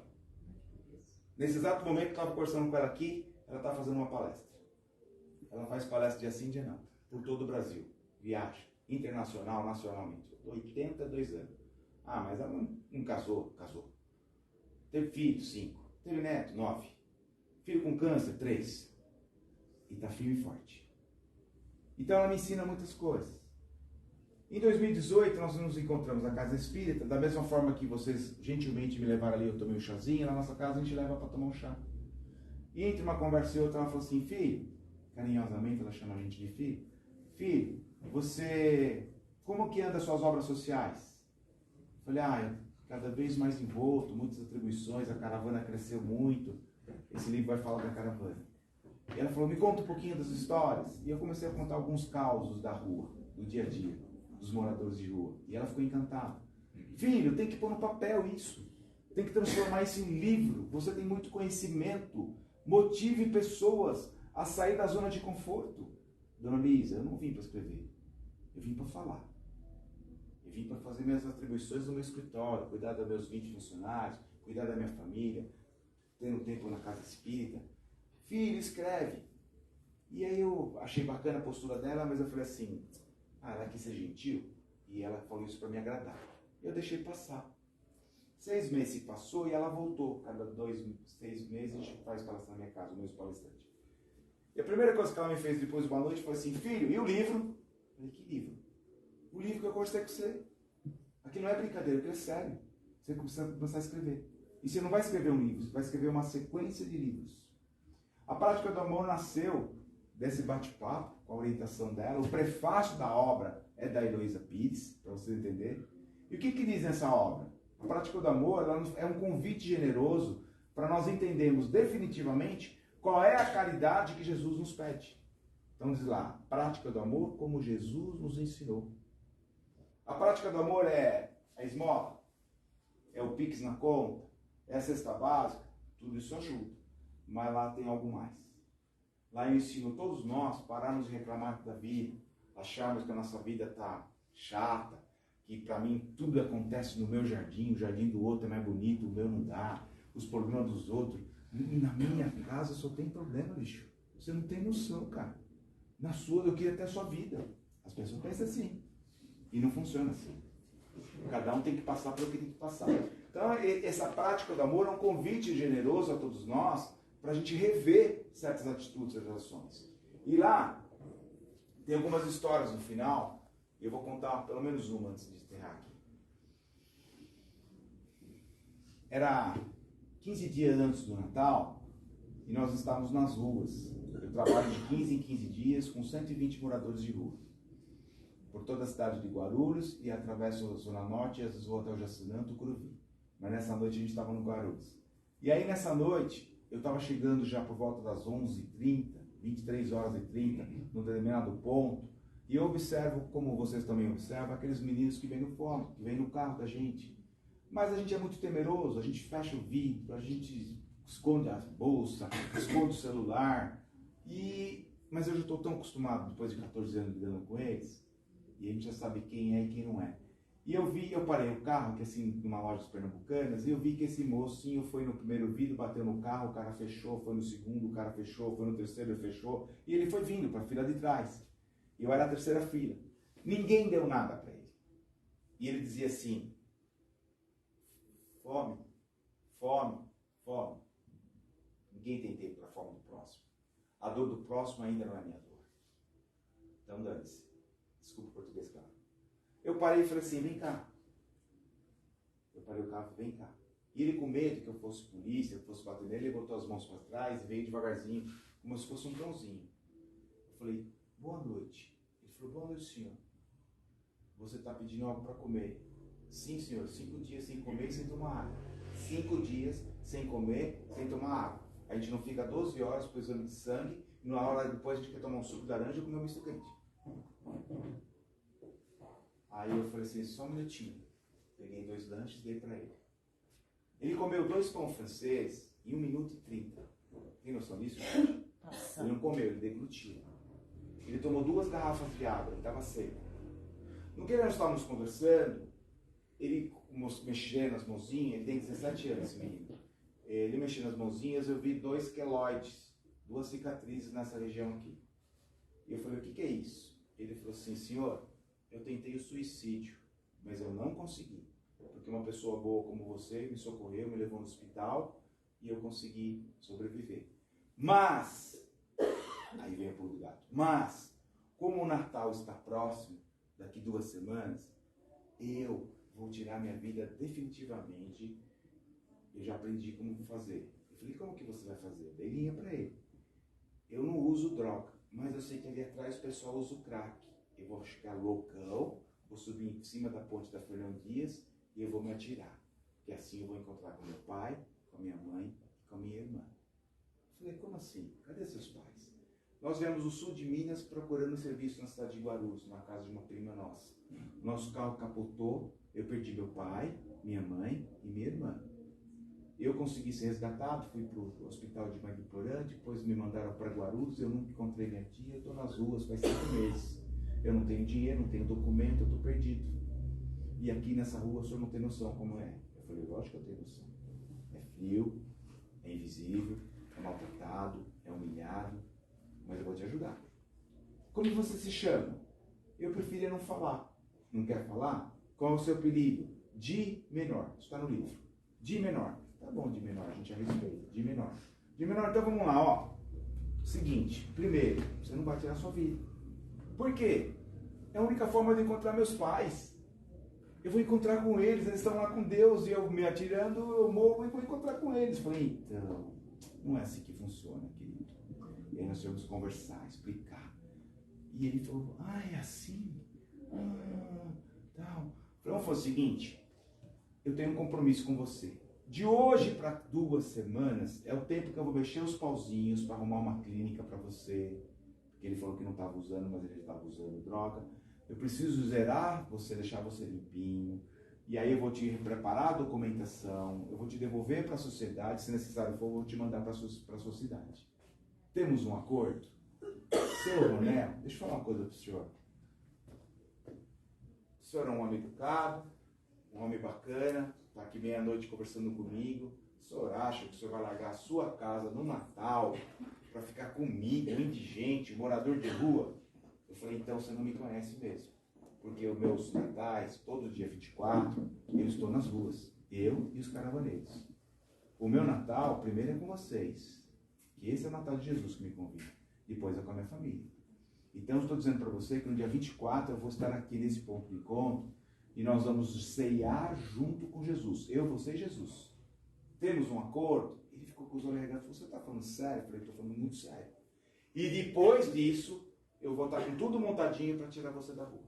[SPEAKER 1] Nesse exato momento que eu estava conversando com ela aqui, ela está fazendo uma palestra. Ela faz palestra dia sim, dia não. Por todo o Brasil. Viaja. Internacional, nacionalmente. 82 anos. Ah, mas ela não casou. Casou. Teve filho, 5. Teve neto, 9. Filho com câncer, 3. E está firme e forte. Então ela me ensina muitas coisas. Em 2018 nós nos encontramos na Casa Espírita, da mesma forma que vocês gentilmente me levaram ali, eu tomei um chazinho, na nossa casa a gente leva para tomar um chá. E entre uma conversa e outra ela falou assim, filho, carinhosamente ela chama a gente de filho, você, como que anda as suas obras sociais? Eu falei, cada vez mais envolto, muitas atribuições, a caravana cresceu muito, esse livro vai falar da caravana. E ela falou, me conta um pouquinho das histórias. E eu comecei a contar alguns causos da rua, do dia a dia, dos moradores de rua. E ela ficou encantada. Filho, tem que pôr no papel isso. Tem que transformar isso em livro. Você tem muito conhecimento. Motive pessoas a sair da zona de conforto. Dona Luísa, eu não vim para escrever. Eu vim para falar. Eu vim para fazer minhas atribuições no meu escritório, cuidar dos meus 20 funcionários, cuidar da minha família, tendo tempo na casa espírita. Filho, escreve. E aí eu achei bacana a postura dela, mas eu falei assim, ela quis ser gentil, e ela falou isso para me agradar. Eu deixei passar. 6 meses se passou e ela voltou. Cada 6 meses a gente faz palestra na minha casa, o meu palestrante. E a primeira coisa que ela me fez depois de uma noite foi assim, filho, e o livro? Eu falei, que livro? O livro que eu conversei com você. Aqui não é brincadeira, aqui é sério. Você precisa começar a escrever. E você não vai escrever um livro, você vai escrever uma sequência de livros. A Prática do Amor nasceu desse bate-papo, com a orientação dela. O prefácio da obra é da Heloísa Pires, para vocês entenderem. E o que diz nessa obra? A prática do amor ela é um convite generoso para nós entendermos definitivamente qual é a caridade que Jesus nos pede. Então diz lá, prática do amor como Jesus nos ensinou. A prática do amor é a esmola, é o Pix na conta, é a cesta básica, tudo isso ajuda. Mas lá tem algo mais. Lá eu ensino todos nós pararmos de reclamar da vida, acharmos que a nossa vida está chata, que para mim tudo acontece no meu jardim, o jardim do outro é mais bonito, o meu não dá, os problemas dos outros. Na minha casa só tem problema, bicho. Você não tem noção, cara. Na sua, eu queria ter a sua vida. As pessoas pensam assim. E não funciona assim. Cada um tem que passar pelo que tem que passar. Então, essa prática do amor é um convite generoso a todos nós para a gente rever certas atitudes e ações. E lá, tem algumas histórias no final. Eu vou contar pelo menos uma antes de encerrar aqui. Era 15 dias antes do Natal e nós estávamos nas ruas. Eu trabalho de 15 em 15 dias com 120 moradores de rua. Por toda a cidade de Guarulhos e atravesso a Zona Norte e às vezes vou até o Jacinã, Tucuruvi. Mas nessa noite a gente estava no Guarulhos. E aí nessa noite, eu estava chegando já por volta das 11h30, 23h30, num determinado ponto. E eu observo, como vocês também observam, aqueles meninos que vêm no fome, que vêm no carro da gente. Mas a gente é muito temeroso, a gente fecha o vidro, a gente esconde a bolsa, esconde o celular. Mas eu já estou tão acostumado, depois de 14 anos lidando com eles, e a gente já sabe quem é e quem não é. E eu parei o carro, que assim, numa loja de Pernambucanas, e eu vi que esse mocinho foi no primeiro vidro, bateu no carro, o cara fechou, foi no segundo, o cara fechou, foi no terceiro, ele fechou, e ele foi vindo para a fila de trás. Eu era a terceira fila. Ninguém deu nada para ele. E ele dizia assim, fome, fome, fome. Ninguém tem tempo para a fome do próximo. A dor do próximo ainda não é minha dor. Então dane-se. Desculpa o português, claro. Eu parei e falei assim, vem cá. Eu parei o carro, vem cá. E ele com medo que eu fosse polícia, que eu fosse bater nele, ele botou as mãos para trás e veio devagarzinho, como se fosse um cãozinho. Eu falei, boa noite. Ele falou, boa noite, senhor. Você está pedindo algo para comer? Sim, senhor. 5 dias sem comer e sem tomar água. 5 dias sem comer, sem tomar água. A gente não fica 12 horas para o exame de sangue, e na hora depois a gente quer tomar um suco de laranja e comer um misto quente. Aí eu falei assim, só um minutinho. Peguei 2 lanches e dei para ele. Ele comeu 2 pão francês em 1 minuto e 30. Tem noção disso? Ele não comeu, ele deglutiu. Ele tomou 2 garrafas de água, ele estava seco. No que nós estávamos conversando, ele mexendo nas mãozinhas, ele tem 17 anos, esse menino. Ele mexendo nas mãozinhas, eu vi 2 queloides, 2 cicatrizes nessa região aqui. E eu falei, o que é isso? Ele falou assim, senhor, eu tentei o suicídio, mas eu não consegui. Porque uma pessoa boa como você me socorreu, me levou no hospital e eu consegui sobreviver. Mas, aí vem o pulo do gato, mas, como o Natal está próximo, daqui 2 semanas, eu vou tirar minha vida definitivamente. Eu já aprendi como fazer. Eu falei, como que você vai fazer? Dei linha para ele. Eu não uso droga, mas eu sei que ali atrás o pessoal usa o crack. Eu vou ficar loucão, vou subir em cima da ponte da Fernão Dias e eu vou me atirar. Porque assim eu vou encontrar com meu pai, com a minha mãe e com a minha irmã. Eu falei, como assim? Cadê seus pais? Nós viemos do sul de Minas procurando serviço na cidade de Guarulhos, na casa de uma prima nossa. Nosso carro capotou, eu perdi meu pai, minha mãe e minha irmã. Eu consegui ser resgatado, fui para o hospital de Mariporã, depois me mandaram para Guarulhos, eu nunca encontrei minha tia, eu estou nas ruas faz 5 meses. Eu não tenho dinheiro, não tenho documento, eu estou perdido. E aqui nessa rua o senhor não tem noção como é. Eu falei, lógico que eu tenho noção. É frio, é invisível, é maltratado, é humilhado, mas eu vou te ajudar. Como você se chama? Eu preferia não falar. Não quer falar? Qual é o seu apelido? Di menor. Isso está no livro. Di menor. Tá bom, Di menor, a gente a respeita. Di menor. Di menor, então vamos lá, ó. Seguinte, primeiro, você não vai tirar a sua vida. Por quê? É a única forma de encontrar meus pais. Eu vou encontrar com eles estão lá com Deus, e eu me atirando, eu morro e vou encontrar com eles. Falei, então, não é assim que funciona, querido. E aí nós tivemos que conversar, explicar. E ele falou, é assim? Tal. Falei, vamos fazer o seguinte, eu tenho um compromisso com você. De hoje para 2 semanas é o tempo que eu vou mexer os pauzinhos para arrumar uma clínica para você. Porque ele falou que não estava usando, mas ele estava usando droga. Eu preciso zerar você, deixar você limpinho. E aí eu vou te preparar a documentação, eu vou te devolver para a sociedade, se necessário for, eu vou te mandar para a sua cidade. Temos um acordo? Seu Ronel, deixa eu falar uma coisa para o senhor. O senhor é um homem educado, um homem bacana, está aqui meia-noite conversando comigo. O senhor acha que o senhor vai largar a sua casa no Natal para ficar comigo, um indigente, um morador de rua? Eu falei, então você não me conhece mesmo. Porque os meus natais, todo dia 24, eu estou nas ruas. Eu e os caravaneiros. O meu Natal, primeiro é com vocês. Que esse é o Natal de Jesus que me convida. Depois é com a minha família. Então eu estou dizendo para você que no dia 24 eu vou estar aqui nesse ponto de encontro e nós vamos ceiar junto com Jesus. Eu, você e Jesus. Temos um acordo? Ele ficou com os olhos regados. Você está falando sério? Eu falei, estou falando muito sério. E depois disso, eu vou estar com tudo montadinho para tirar você da rua.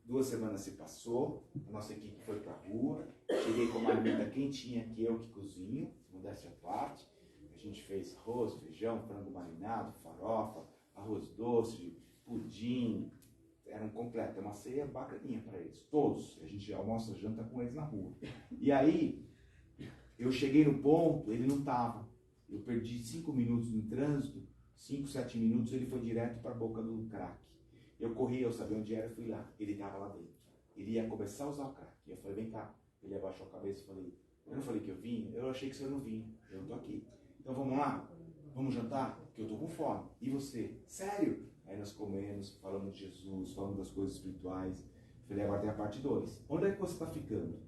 [SPEAKER 1] 2 semanas se passou, a nossa equipe foi para a rua, cheguei com uma marmita quentinha que eu que cozinho, modéstia à parte. A gente fez arroz, feijão, frango marinado, farofa, arroz doce, pudim, era um completo, é uma ceia bacaninha para eles, todos. A gente almoça, janta com eles na rua. E aí, eu cheguei no ponto, ele não estava. Eu perdi 5 minutos no trânsito, 5, 7 minutos, ele foi direto para a boca do crack. Eu corri, eu sabia onde era, fui lá. Ele estava lá dentro. Ele ia começar a usar o crack. E eu falei, vem cá. Ele abaixou a cabeça e falei, eu não falei que eu vim? Eu achei que o senhor não vinha. Eu estou aqui. Então vamos lá? Vamos jantar? Porque eu estou com fome. E você? Sério? Aí nós comemos, falamos de Jesus, falamos das coisas espirituais. Falei, agora tem a parte 2. Onde é que você está ficando?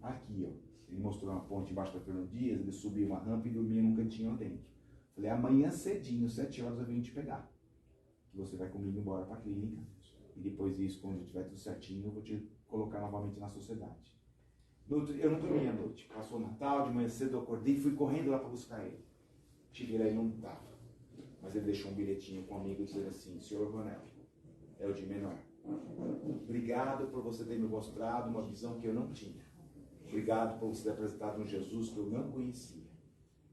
[SPEAKER 1] Aqui, ó. Ele mostrou uma ponte embaixo da Fernando Dias, ele subiu uma rampa e dormia num cantinho lá dentro. Falei, amanhã cedinho, 7 horas eu venho te pegar. Que você vai comigo embora para a clínica. E depois disso, quando estiver tudo certinho, eu vou te colocar novamente na sociedade. Eu não dormi à noite. Passou o Natal, de manhã cedo eu acordei e fui correndo lá para buscar ele. Cheguei lá e não estava. Mas ele deixou um bilhetinho com um amigo dizendo assim, senhor Ronel, é o de menor. Obrigado por você ter me mostrado uma visão que eu não tinha. Obrigado por você ter apresentado um Jesus que eu não conhecia.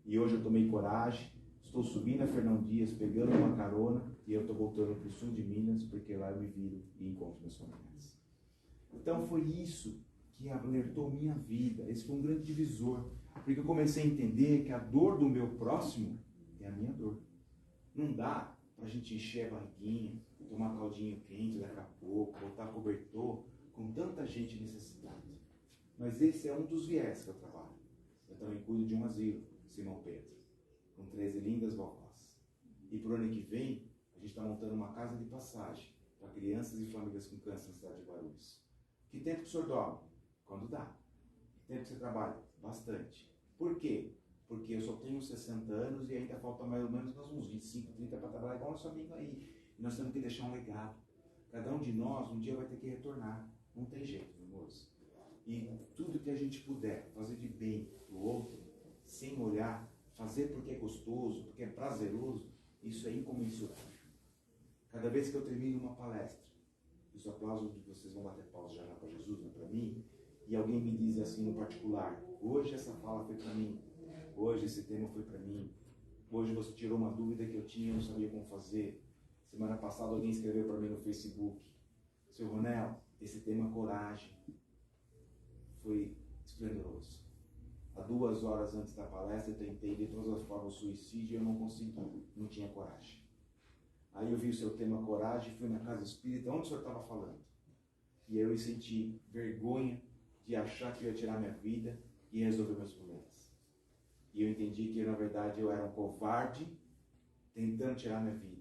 [SPEAKER 1] E hoje eu tomei coragem, estou subindo a Fernão Dias, pegando uma carona, e eu estou voltando para o sul de Minas, porque lá eu me viro e encontro meus familiares. Então foi isso que alertou minha vida. Esse foi um grande divisor. Porque eu comecei a entender que a dor do meu próximo é a minha dor. Não dá para a gente encher a barriguinha, tomar caldinho quente daqui a pouco, botar cobertor com tanta gente necessitada. Mas esse é um dos viés que eu trabalho. Eu também cuido de um asilo, Simão Pedro, com 13 lindas vovós. E para o ano que vem, a gente está montando uma casa de passagem para crianças e famílias com câncer na cidade de Guarulhos. Que tempo que o senhor dorme? Quando dá. Que tempo que você trabalha? Bastante. Por quê? Porque eu só tenho 60 anos e ainda falta mais ou menos uns 25, 30 para trabalhar igual nosso amigo aí. E nós temos que deixar um legado. Cada um de nós um dia vai ter que retornar. Não tem jeito, meu moço. E tudo que a gente puder fazer de bem para o outro, sem olhar, fazer porque é gostoso, porque é prazeroso, isso é incomensurável. Cada vez que eu termino uma palestra, os aplausos de vocês vão bater pausa já para Jesus, não para mim, e alguém me diz assim no particular, hoje essa fala foi para mim, hoje esse tema foi para mim, hoje você tirou uma dúvida que eu tinha e não sabia como fazer. Semana passada alguém escreveu para mim no Facebook, seu Ronel, esse tema coragem foi esplendoroso. Há 2 horas antes da palestra eu tentei de todas as formas o suicídio e eu não consegui, não tinha coragem. Aí eu vi o seu tema coragem, fui na casa espírita, onde o senhor estava falando? E aí eu senti vergonha de achar que eu ia tirar minha vida e resolver meus problemas. E eu entendi que na verdade eu era um covarde tentando tirar minha vida.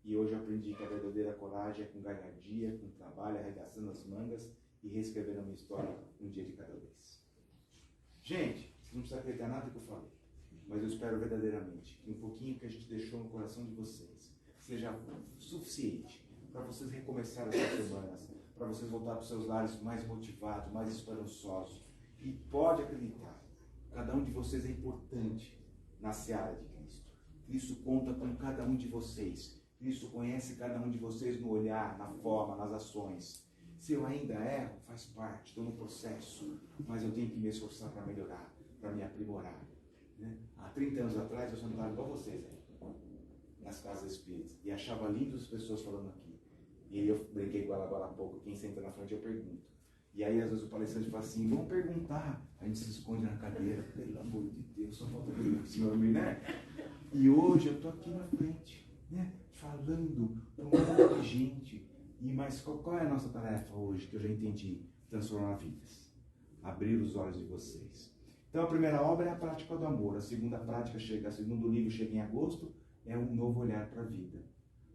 [SPEAKER 1] E hoje eu aprendi que a verdadeira coragem é com galhardia, com trabalho, arregaçando as mangas e reescrevendo a minha história um dia de cada vez. Gente, vocês não precisam acreditar nada que eu falei, mas eu espero verdadeiramente que um pouquinho que a gente deixou no coração de vocês seja suficiente para vocês recomeçarem as suas semanas, para vocês voltar para os seus lares mais motivados, mais esperançosos. E pode acreditar, cada um de vocês é importante na seara de Cristo. Cristo conta com cada um de vocês. Cristo conhece cada um de vocês no olhar, na forma, nas ações. Se eu ainda erro, faz parte, estou no processo, mas eu tenho que me esforçar para melhorar, para me aprimorar. Né? Há 30 anos atrás, eu sentava igual vocês aí, nas casas espíritas, e achava lindo as pessoas falando aqui. E aí eu brinquei com ela agora há pouco, quem senta na frente eu pergunto. E aí às vezes o palestrante fala assim, vamos perguntar. A gente se esconde na cadeira, pelo amor de Deus, só falta aquele senhor, né? E hoje eu estou aqui na frente, né? Falando para um monte de gente. Mas qual é a nossa tarefa hoje, que eu já entendi? Transformar vidas. Abrir os olhos de vocês. Então a primeira obra é a prática do amor. A segunda prática chega, o segundo livro chega em agosto, é um novo olhar para a vida.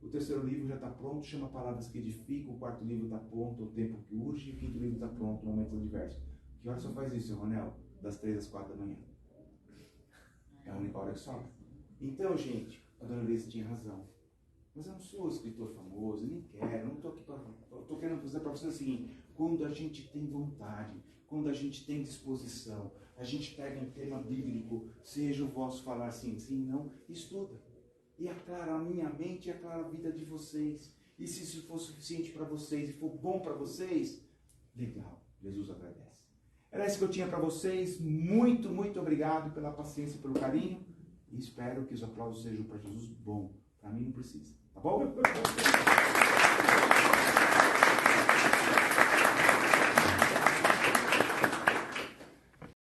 [SPEAKER 1] O terceiro livro já está pronto, chama Palavras que Edificam. O quarto livro está pronto, O Tempo que Urge. E o quinto livro está pronto, Momentos Adversos. Que hora só faz isso, seu Ronel? Das 3 às 4 da manhã. É a única hora que sobra. Então, gente, a dona Luísa tinha razão. Mas eu não sou escritor famoso, nem quero, não estou aqui para... Estou querendo dizer para vocês o seguinte, quando a gente tem vontade, quando a gente tem disposição, a gente pega um tema bíblico, seja o vosso falar sim, sim, não, estuda. E aclara a minha mente e aclara a vida de vocês. E se isso for suficiente para vocês e for bom para vocês, legal, Jesus agradece. Era isso que eu tinha para vocês. Muito, muito obrigado pela paciência e pelo carinho. E espero que os aplausos sejam para Jesus bom. Para mim não precisa. Tá bom?